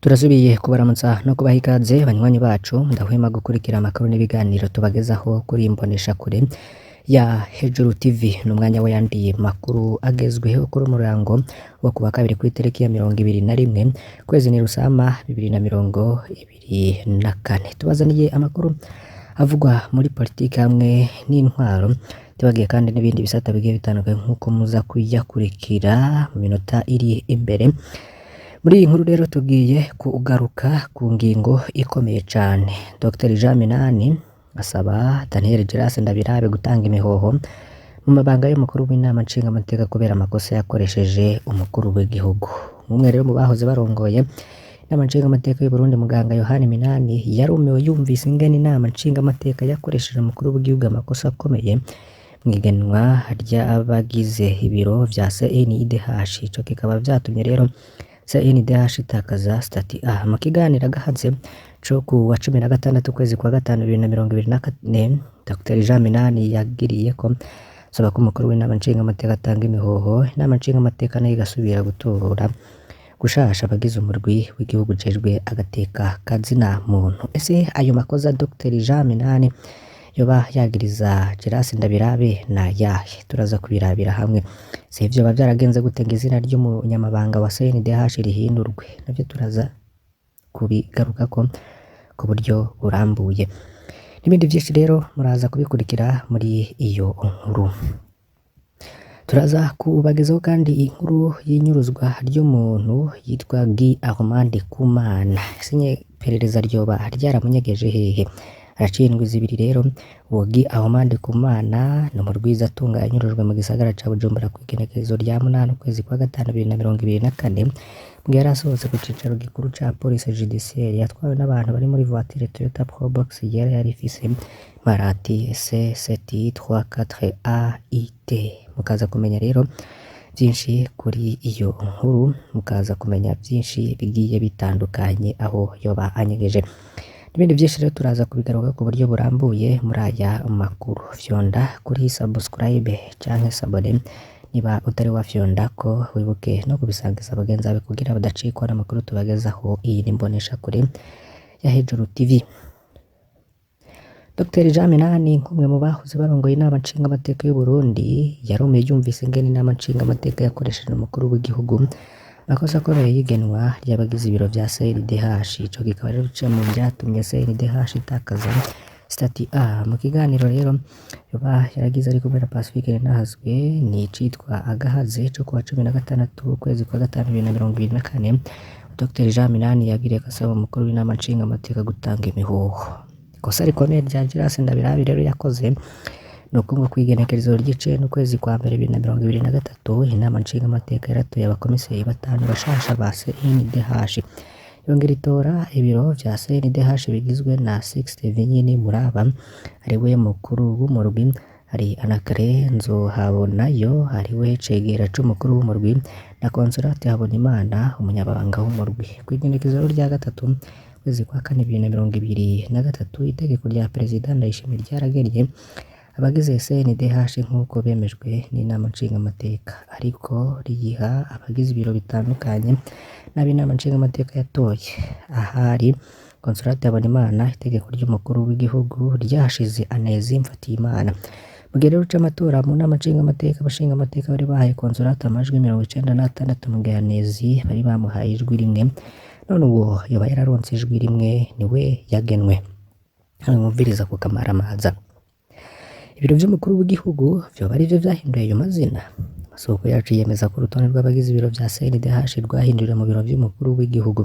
Turasubiye kubaramutsa no kubaha ikaze banywanyi bacu ndahwema gukurikira amakuru n'ibiganiro tubagezaho kuri imbonesha kure ya Hejuru TV n'umwanya w'ayandi makuru agezweho kuri umurango wo kuwa kabiri ku itariki ya 21 kwezi ni Rusama 2024 tubazaniye amakuru avugwa muri politiki hamwe n'intwaro tubagiye kandi n'ibindi bisata bigiye bitandukanye nkuko muza kuyakurikira mu minota iri imbere. Muri iyi nkuru rero tugiye kugaruka ku ngingo ikomeye cyane. Dr Jean Minani asaba Daniel Geras Ndabirabe gutanga imihoho mu mabanga y'umukuru w'inama nshingamateka kubera amakosa yakoresheje umukuru w'igihugu. Umwe rero mu bahoze barongoye inama nshingamateka y'u Burundi muganga Yohani Minani yarumiwe yumvise ingene inama nshingamateka yakoresheje umukuru w'igihugu amakosa akomeye mwigenwa ry'abagize ibiro vya CNIDH. Ico kikaba vyatumye rero CNDH itakaza stati A mu kiganiro gahaze cyo ku wa 16 kwezi kwa gatanu 2024. Dr Jean Minani yagiriye ko saba ko umukuru w'inama nshingamateka atanga imihoho inama nshingamateka nayo igasubira gutora gushasha abagize umurwi w'igihugu jejwe agateka kazina muntu. Ese ayo makosa Dr Jean Minani yoba yagiriza Geras Ndabirabe na yahe? Turaza kubirabira hamwe. Se ivyo bavyaragenze gutega izina ry'umunyamabanga wa CNDH rihindurwe navyo turaza kubigaruka ko ku buryo burambuye. N'ibindi vyinshi rero muraza kubikurikira muri iyo nkuru. Turaza kubagezaho kandi inkuru y'inyuruzwa ry'umuntu yitwa Guy Armand Kumana. Sinye perereza ryoba ryaramunyegeje hehe? Araciye indwi zibiri rero uwo Guy Armand Kumana no mu rwiza atunga yanyurujwe mu gisagara ca Bujumbura ku igenekerezo rya 8 kwezi kwa gatanu 2024 mbwe yarasohotse ku cicaro gikuru ca police judiciaire yatwawe n'abantu bari muri voiture Toyota Probox yari ifise marati C734AIT. Mukaza kumenya rero byinshi kuri iyo nkuru, mukaza kumenya byinshi bigiye bitandukanye aho yoba anyegeje. Ibindi byinshi rero turaza kubigaruka ku buryo burambuye muri aya makuru. Fyonda kuri subscribe canke sabone niba utari wafyonda ko wibuke no kubisangiza bagenzi bawe kugira badacikwa n'amakuru tubagezaho. Iyi ni imbonesha kure ya Hejuru TV. Dr Jean Minani nk'umwe mu bahoze barongoye inama nshingamateka y'u Burundi yarumiye yumvise ingene inama nshingamateka yakoresheje umukuru w'igihugu makosa akomeye yigenwa ry'abagize ibiro vya CNDH. Ico kikaba rero cyo mu byatumye CNDH itakaza stati A. Mu kiganiro rero yoba yaragize ari kumwe na Pacifique Nahazwe ni citwa agahaze cyo kuwa 16 kwezi kwa gatanu 2024. Dr Jean Minani yagiriye kasaba umukuru w'inama nshingamateka gutanga imihoho. Kosa rikomeye rya Geras Ndabirabe rero yakoze nuko ngo kwigenekerezo ry'ice no kwezi kwa mbere 2023 inama nshingamateka yaratoye abakomiseri batanu bashasha ba CNDH. Yongera itora ibiro vya CNDH bigizwe na Sixte Vinyini Muraba ariwe mukuru w'umurwi, hari Anakare Nzohabonayo ariwe cegera c'umukuru w'umurwi na Consolate Habonimana umunyabanga w'umurwi. Kwigenekerezo rya gatatu kwezi kwa kane 2023 itegeko rya President Ndayishimiye ryaragenye abagize CNDH nk'uko bemejwe n'inama nshingamateka, ariko riyiha abagize ibiro bitandukanye n'ab'inama nshingamateka yatoye. Ahari Consolate Habonimana itegeko ry'umukuru w'igihugu ryashize Anezi Mfatiyimana. Mu gihe rero c'amatora mu nama nshingamateka abashingamateka bari bahaye Consolate amajwi 96 mu gihe Anezi bari bamuhaye ijwi rimwe. None uwo yoba yararonse ijwi rimwe niwe yagenwe. Mwumviriza ku kamaramaza. Ibiro vy'umukuru w'igihugu vyo bari vyo vyahinduye ayo mazina. Masoko yacu yemeza ko urutonde rw'abagize ibiro vya CNDH rwahinduriwe mu biro vy'umukuru w'igihugu.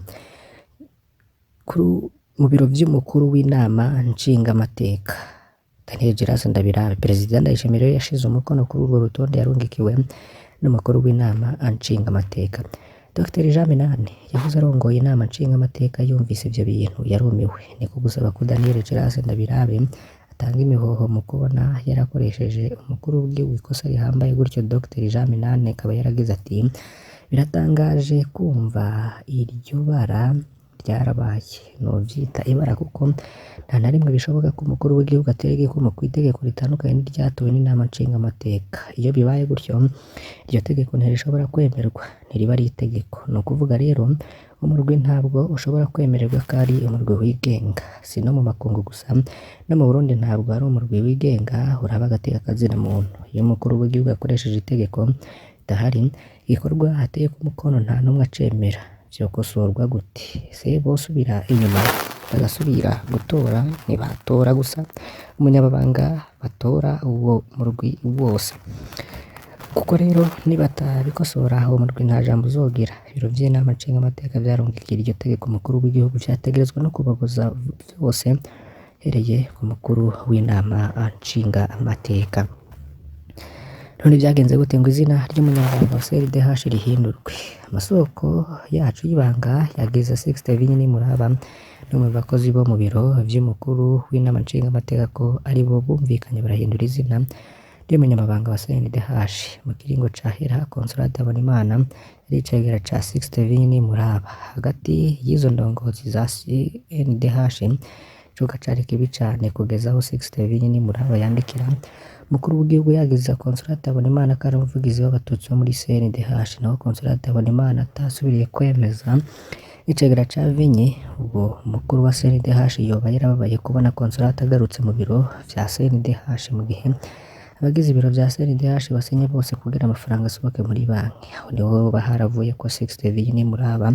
Mu biro vy'umukuru w'inama nshingamateka Daniel Geras Ndabirabe President Ndayishimiye yashize umukono kuri urwo rutonde yarungikiwe n'umukuru w'inama nshingamateka. Dr Jean Minani yavuze arongoye inama nshingamateka yumvise ivyo bintu yarumiwe niko gusaba ko Daniel Geras Ndabirabe atanga imihoho mu kubona yarakoresheje umukuru w'igihugu ikosa rihambaye gutyo. Dr Jean Minani akaba yaragize ati biratangaje kumva iryo bara ryarabaye novyita ibara kuko nta na rimwe bishoboka ko umukuru w'igihugu atera igikumu kw'itegeko ritandukanye n'iryatowe n'inama nshingamateka. Iyo bibaye gutyo iryo tegeko ntirishobora kwemerwa, ntiriba ari itegeko. Ni ukuvuga rero umurwi ntabwo ushobora kwemererwa ko ari umurwi wigenga, si no mu makungu gusa no mu Burundi ntabwo ari umurwi wigenga uraba agateka kazina muntu. Iyo umukuru w'igihugu akoresheje itegeko ridahari igikorwa ateye ku mukono nta n'umwe acemera, vyokosorwa gute? Se bosubira inyuma bagasubira gutora? Ntibatora gusa umunyamabanga batora uwo murwi wose. Kuko rero nibatabikosora uwo murwi nta jambo uzogira. Ibiro vy'inama nshingamateka vyarungikira iryo tegeko umukuru w'igihugu vyategerezwa no kubabuza vyose hereye ku mukuru w'inama nshingamateka. None vyagenze gute ngo izina ry'umunyamabanga wa CNDH rihindurwe? Amasoko yacu y'ibanga yagize Sixte Vinyinimuraba no mu bakozi bo mu biro vy'umukuru w'inama nshingamateka ko ari bo bumvikanye barahindura izina ry'umunyamabanga wa CNDH. Mu kiringo cahera Consolate Habonimana yari icegera ca Sixte Vinyinimuraba. Hagati y'izo ndongozi za CNDH icuka cari kibi cane kugeza aho Sixte Vinyinimuraba yandikira umukuru w'igihugu yagiza Consolate Habonimana ko ari umuvugizi w'abatutsi bo muri CNDH, naho Consolate Habonimana atasubiriye kwemeza icegera ca Vinyi. Ubwo umukuru wa CNDH yoba yarababaye kubona Consolate agarutse mu biro vya CNDH mu gihe abagize ibiro vya CNDH basinye bose kugira amafaranga asohoke muri banki. Aho niho baharavuye ko Sixte Vinyinimuraba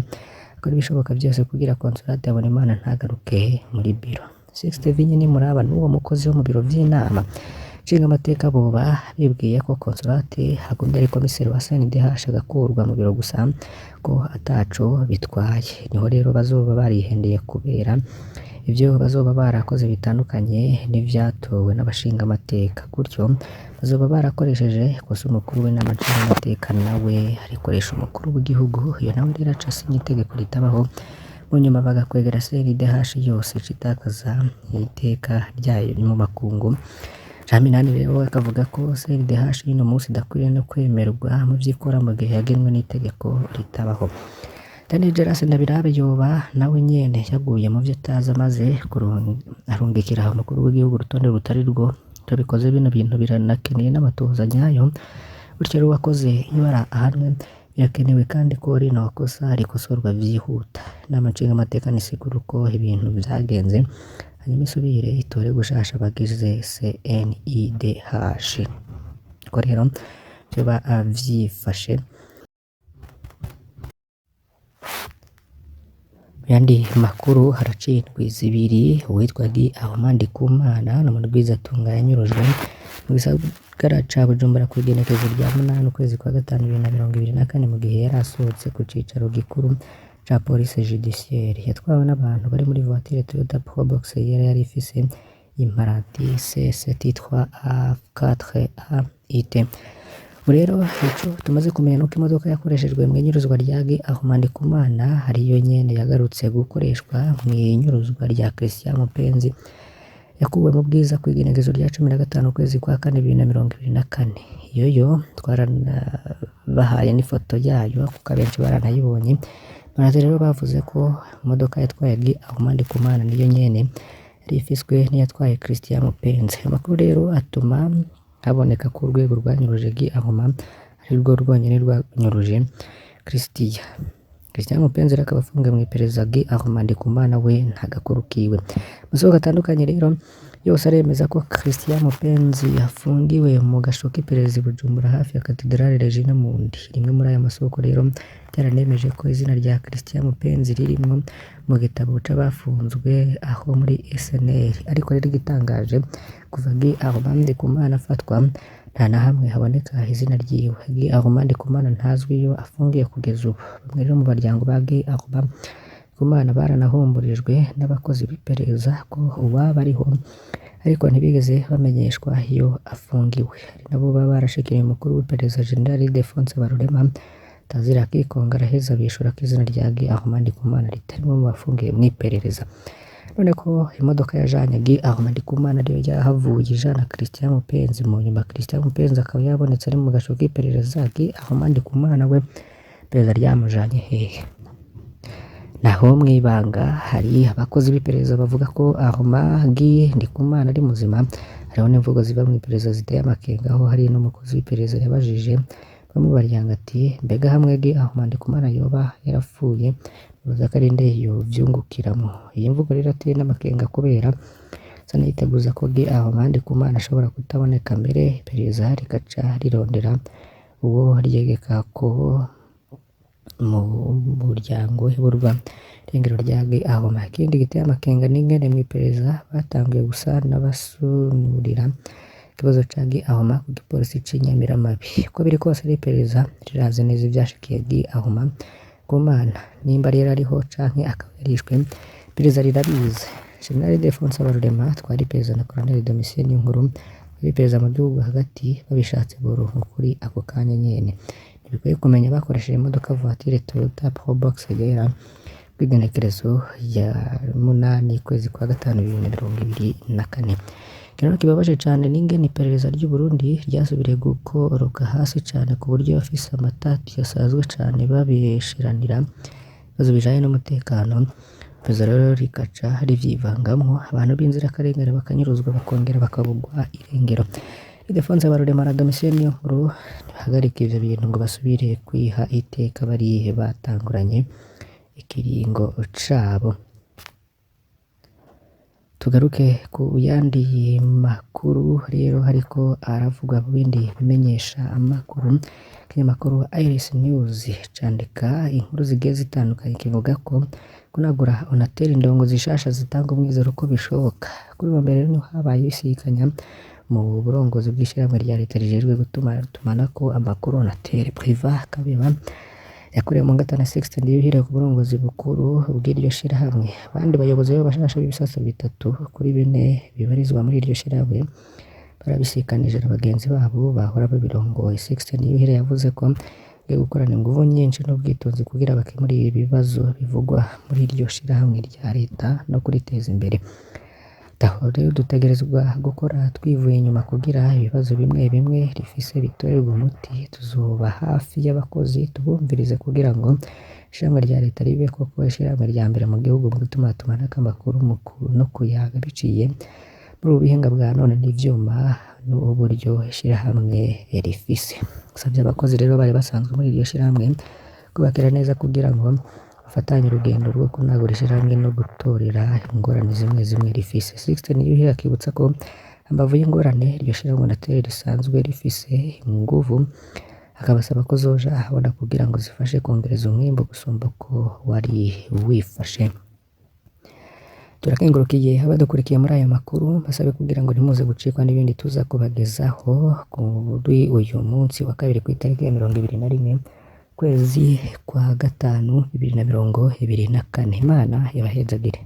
akora ibishoboka vyose kugira Consolate Habonimana ntagaruke muri biro. Sixte Vinyinimuraba n'uwo mukozi wo mu biro vy'inama nshingamateka boba bibwiye ko Consolate agumye ari komiseri wa CNDH agakurwa mu biro gusa ko ataco bitwaye. Niho rero bazoba barihendeye kubera ivyo bazoba barakoze bitandukanye n'ivyatowe n'abashingamateka. Gutyo bazoba barakoresheje kosa umukuru w'inama nshingamateka nawe arikoresha umukuru w'igihugu. Iyo nawe rero aca asinya itegeko ritabaho, mu nyuma bagakwegera CNDH yose icitakaza iteka ryayo mu makungu. Jaminani rero akavuga ko CNDH y'uno munsi idakwiriye no kwemerwa mu vy'ikora mu gihe yagenwe n'itegeko ritabaho. Daniel Gerase Ndabirabe yoba nawe nyene yaguye mu vyo atazi amaze arungikira umukuru w'igihugu urutonde rutari rwo. Tubikoze bino bintu biranakeneye n'amatohoza nyayo, bityo rero wakoze ibara ahanwe birakenewe kandi ko rino kosa rikosorwa vyihuta. Inama nshingamateka nisigura uko ibintu vyagenze hanyuma isubire itore gushasha abagize CNIDH. Ko rero vyoba vyifashe. Yandi makuru haraciye indwi zibiri uwitwa Guy Ahmad Ndikumana n'umurwizatunga yanyurujwe mu gisagara ca Bujumbura kw'igenekerezo rya 8 ukwezi kwa gatanu 2024 mu gihe yari asohotse ku cicaro gikuru ca police judiciaire. Yatwawe n'abantu bari muri voiture Toyota Probox yari ifise imparati C73A4AIT. Rero ico tumaze kumenya nuko imodoka yakoreshejwe mu inyuruzwa rya Guy Ahmad Ndikumana hariyo nyene yagarutse gukoreshwa mu inyuruzwa rya Christian Mupenzi yakuwe mu Bwiza kw'igenekerezo rya 15 ukwezi kwa 4 2024. Yoyo twaranabahaye n'ifoto yayo kuko abenshi baranayibonye. Baraza rero bavuze ko imodoka yatwaye Guy Ahmad Ndikumana niyo nyene yari ifiswe n'iyatwaye Christian Mupenzi. Amakuru rero atuma haboneka ko urwego rwanyuruje Guy Ahmad ari rwo rwonyene rwanyuruje Christian Mupenzi akaba afungiwe mu iperereza. Guy Ahmad Ndikumana we ntagakurukiwe. Masoko atandukanye rero yose aremeza ko Christian Mupenzi yafungiwe mu gasho k'iperereza Bujumbura hafi ya Cathedrale Regina Mundi. Rimwe muri aya masoko rero byaranemeje ko izina rya Christian Mupenzi ririmwo mu gitabo c'abafunzwe aho muri SNL. Ariko rero igitangaje kuva Guy Ahmad Ndikumana afatwa nta na hamwe haboneka izina ryiwe. Guy Ahmad Ndikumana ntazwi iyo afungiye kugeza ubu. Bamwe rero mu baryango ba Guy Ahmad Ndikumana baranahumburijwe n'abakozi b'iperereza ko uwaba ariho ariko ntibigeze bamenyeshwa iyo afungiwe. Ari nabo baba barashikiriye umukuru w'iperereza General Ildefonse Barurema tazira kikonga araheza bishura ko izina rya Guy Ahmad Ndikumana ritarimo mu bafungiye mu iperereza. None ko imodoka yajanye Guy Ahmad Ndikumana ariyo yahavuye ijana Christian Mupenzi, mu nyuma Christian Mupenzi akaba yabonetse ari mu gasho k'iperereza. Guy Ahmad Ndikumana we iperereza ryamujanye hehe? naho mw'ibanga hari abakozi b'iperereza bavuga ko Ahmad Ndikumana ari muzima. Hariho n'imvugo ziva mw'iperereza ziteye amakenga, aho hari n'umukozi w'iperereza yabajije bamwe baryanga ati mbega hamwe Ahmad Ndikumana yoba yarapfuye bivuze ko ari nde yovyungukiramo. Iyi mvugo rero ateye n'amakenga kubera sa niteguza ko Ahmad Ndikumana ashobora kutaboneka, mbere iperereza rikaca rirondera uwo ryegeka ko mu muryango iburwa irengero rya Ahmad. Ikindi giteye amakenga n'ingene mw'iperereza batanguye gusa n'abasunurira ikibazo ca Ahmad ku gipolisi c'Inyamiramabi. Uko biri kose ari iperereza rirazi neza ivyashikiye Ahmad Ndikumana, nimba rero ariho canke akaba yarishwe iperereza rirabizi. General Defonse Habarurema twari iperereza na Colonel Domitien Niyonkuru b'iperereza mu gihugu hagati babishatse boronka kuri ako kanya nyene. Ntibikwiye kumenya bakoresheje imodoka voiture Toyota Probox yera kw'igenekerezo ya 8 kwezi kwa gatanu 2024. Kino kibabaje cane n'ingene iperereza ry'u Burundi ryasubiriye gukoroka hasi cane ku buryo afise amatati yasazwe cane babishiranira ibibazo bijanye n'umutekano. Iperereza rero rikaca rivyivangamwo abantu b'inzirakarengane bakanyuruzwa bakongera bakabugwa irengero. Ildefonse Habarurema na Domitien Niyonkuru ntibahagarika ivyo bintu ngo basubire kwiha iteka bari batanguranye ikiringo cabo. Tugaruke ku yandi makuru rero hariko aravugwa mu bindi bimenyesha amakuru. Ikinyamakuru Iris News candika inkuru zigiye zitandukanye kivuga ko kunagura Onatel indongo zishasha zitanga umwizero ko bishoboka. Kuri uwo mbere niho habaye ibisikanya mu burongozi bw'ishirahamwe rya leta rijejwe gutumanako amakuru Onatel Priva Kabeba yakorewe mu gatana Sixte Ndiyuhire ku burongozi bukuru bw'iryo shirahamwe. Abandi bayobozi b'abashasha b'ibisasa bitatu kuri bine bibarizwa muri iryo shirahamwe barabisikanije na bagenzi babo bahora babirongoye. Sixte Ndiyuhire yavuze ko agiye gukorana inguvu nyinshi n'ubwitonzi kugira bakemure ibibazo bivugwa muri iryo shirahamwe rya leta no kuriteza imbere. Aho rero dutegerezwa gukora twivuye inyuma kugira ibibazo bimwe bimwe rifise bitorerwe umuti. Tuzoba hafi y'abakozi tubumvirize kugira ngo ishirahamwe rya leta ribe koko ishirahamwe rya mbere mu gihugu mu gutumatumanako amakuru no kuyaga biciye muri ubu buhinga bwa none n'ivyuma n'uburyo ishirahamwe rifise. Gusavye abakozi rero bari basanzwe muri iryo shirahamwe kubakira neza kugira ngo bafatanye urugendo rwo kunagura ishirahamwe no gutorera ingorane zimwe zimwe rifise. Sixte Ndiyuhire akibutsa ko hambavu y'ingorane iryo shirahamwe Onatel risanzwe rifise inguvu, akabasaba ko zoja ahabona kugira ngo zifashe kongereza umwimbo gusumba ko wari wifashe. Turakengurukiye abadukurikiye muri aya makuru, basabe kugira ngo ntimuze gucikwa n'ibindi tuza kubagezaho kuri uyu munsi wa kabiri kw'itariki ya 21 kwezi kwa gatanu 2024. Imana yabahezagire.